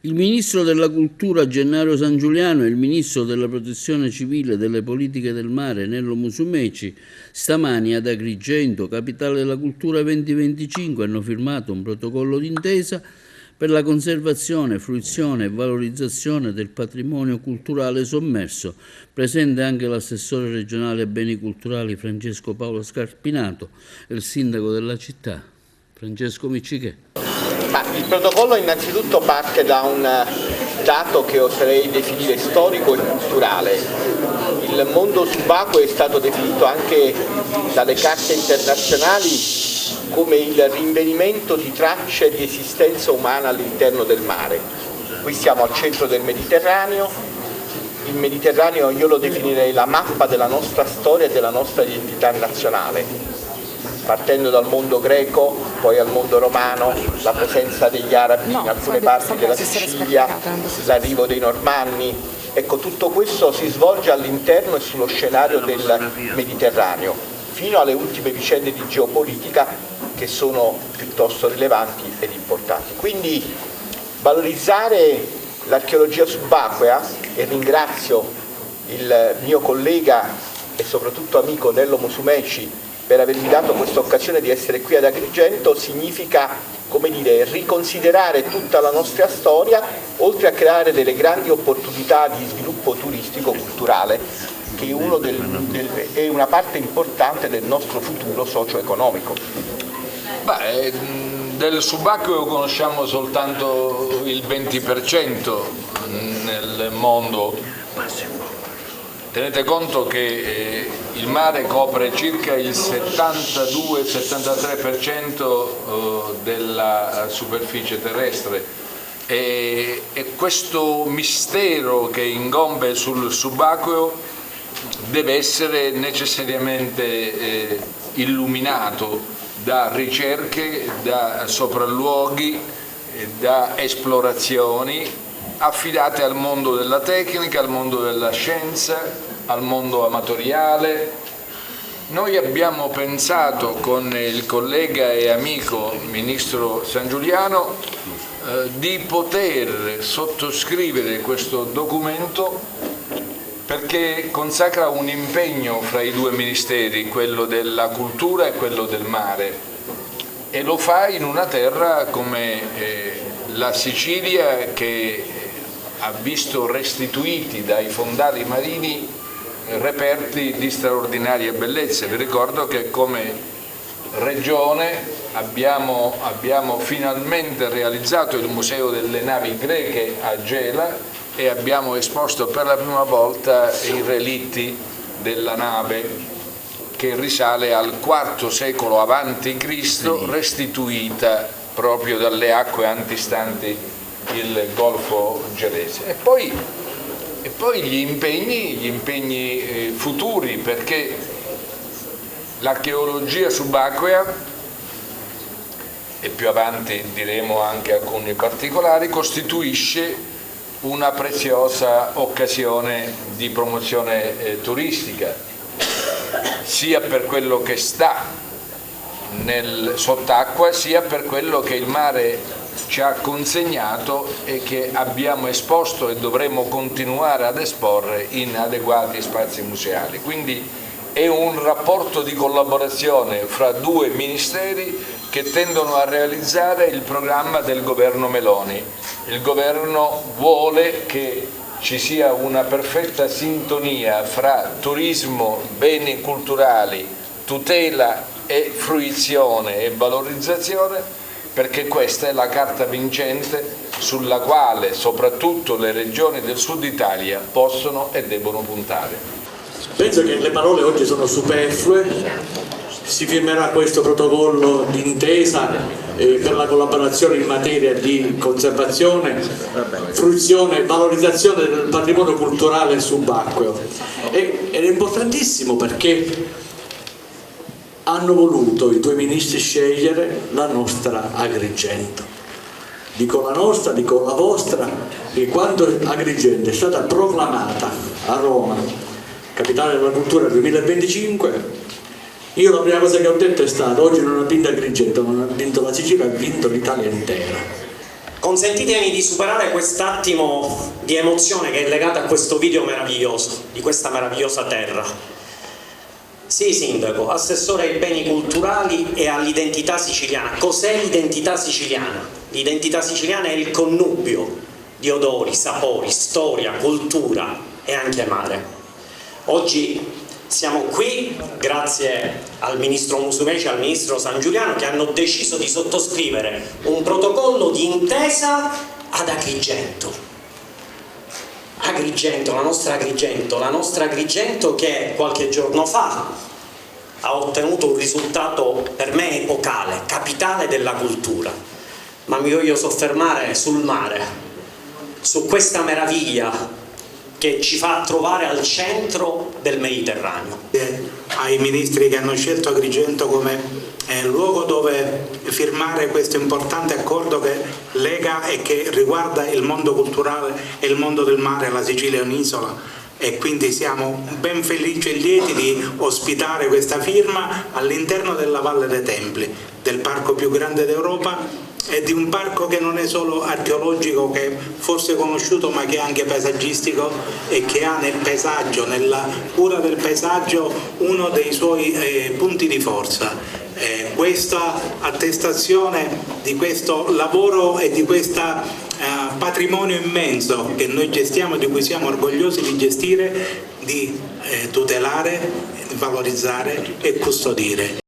Il ministro della Cultura Gennaro Sangiuliano e il ministro della Protezione Civile e delle Politiche del Mare Nello Musumeci stamani ad Agrigento, capitale della cultura 2025, hanno firmato un protocollo d'intesa per la conservazione, fruizione e valorizzazione del patrimonio culturale sommerso. Presente anche l'assessore regionale ai beni culturali Francesco Paolo Scarpinato e il sindaco della città Francesco Miccichè. Il protocollo innanzitutto parte da un dato che oserei definire storico e culturale. Il mondo subacqueo è stato definito anche dalle carte internazionali come il rinvenimento di tracce di esistenza umana all'interno del mare. Qui siamo al centro del Mediterraneo. Il Mediterraneo io lo definirei la mappa della nostra storia e della nostra identità nazionale. Partendo dal mondo greco, poi al mondo romano, la presenza degli arabi in alcune parti della Sicilia, l'arrivo dei normanni, ecco tutto questo si svolge all'interno e sullo scenario del Mediterraneo, fino alle ultime vicende di geopolitica che sono piuttosto rilevanti ed importanti. Quindi valorizzare l'archeologia subacquea, e ringrazio il mio collega e soprattutto amico Nello Musumeci per avermi dato questa occasione di essere qui ad Agrigento, significa, come dire, riconsiderare tutta la nostra storia, oltre a creare delle grandi opportunità di sviluppo turistico-culturale, che è una parte importante del nostro futuro socio-economico. Del subacqueo conosciamo soltanto il 20% nel mondo. Tenete conto che il mare copre circa il 72-73% della superficie terrestre e questo mistero che incombe sul subacqueo deve essere necessariamente illuminato da ricerche, da sopralluoghi, da esplorazioni affidate al mondo della tecnica, al mondo della scienza, al mondo amatoriale. Noi abbiamo pensato con il collega e amico ministro Sangiuliano di poter sottoscrivere questo documento perché consacra un impegno fra i due ministeri, quello della cultura e quello del mare, e lo fa in una terra come la Sicilia, che ha visto restituiti dai fondali marini reperti di straordinaria bellezza. Vi ricordo che come regione abbiamo finalmente realizzato il Museo delle Navi Greche a Gela e abbiamo esposto per la prima volta i relitti della nave che risale al IV secolo a.C., restituita proprio dalle acque antistanti il Golfo Gelese. E poi gli impegni futuri, perché l'archeologia subacquea, e più avanti diremo anche alcuni particolari, costituisce una preziosa occasione di promozione turistica, sia per quello che sta sott'acqua, sia per quello che il mare ci ha consegnato e che abbiamo esposto e dovremo continuare ad esporre in adeguati spazi museali. Quindi è un rapporto di collaborazione fra due ministeri che tendono a realizzare il programma del governo Meloni. Il governo vuole che ci sia una perfetta sintonia fra turismo, beni culturali, tutela e fruizione e valorizzazione, perché questa è la carta vincente sulla quale soprattutto le regioni del sud Italia possono e devono puntare. Penso che le parole oggi sono superflue, si firmerà questo protocollo d'intesa per la collaborazione in materia di conservazione, fruizione e valorizzazione del patrimonio culturale subacqueo. Ed è importantissimo perché hanno voluto i due ministri scegliere la nostra Agrigento. Dico la nostra, dico la vostra, perché quando Agrigento è stata proclamata a Roma capitale della cultura 2025, io la prima cosa che ho detto è stata: oggi non ha vinto Agrigento, non ha vinto la Sicilia, ha vinto l'Italia intera. Consentitemi di superare quest'attimo di emozione che è legato a questo video meraviglioso, di questa meravigliosa terra. Sì, Sindaco, assessore ai beni culturali e all'identità siciliana. Cos'è l'identità siciliana? L'identità siciliana è il connubio di odori, sapori, storia, cultura e anche mare. Oggi siamo qui grazie al ministro Musumeci e al ministro Sangiuliano, che hanno deciso di sottoscrivere un protocollo di intesa ad Agrigento. Agrigento, la nostra Agrigento che qualche giorno fa ha ottenuto un risultato per me epocale, capitale della cultura. Ma mi voglio soffermare sul mare, su questa meraviglia che ci fa trovare al centro del Mediterraneo. Ai ministri che hanno scelto Agrigento come luogo dove firmare questo importante accordo che lega e che riguarda il mondo culturale e il mondo del mare. La Sicilia è un'isola e quindi siamo ben felici e lieti di ospitare questa firma all'interno della Valle dei Templi, del parco più grande d'Europa, e di un parco che non è solo archeologico, che forse è conosciuto, ma che è anche paesaggistico e che ha nel paesaggio, nella cura del paesaggio, uno dei suoi punti di forza. Questa attestazione di questo lavoro e di questo patrimonio immenso che noi gestiamo, di cui siamo orgogliosi di gestire, di tutelare, valorizzare e custodire.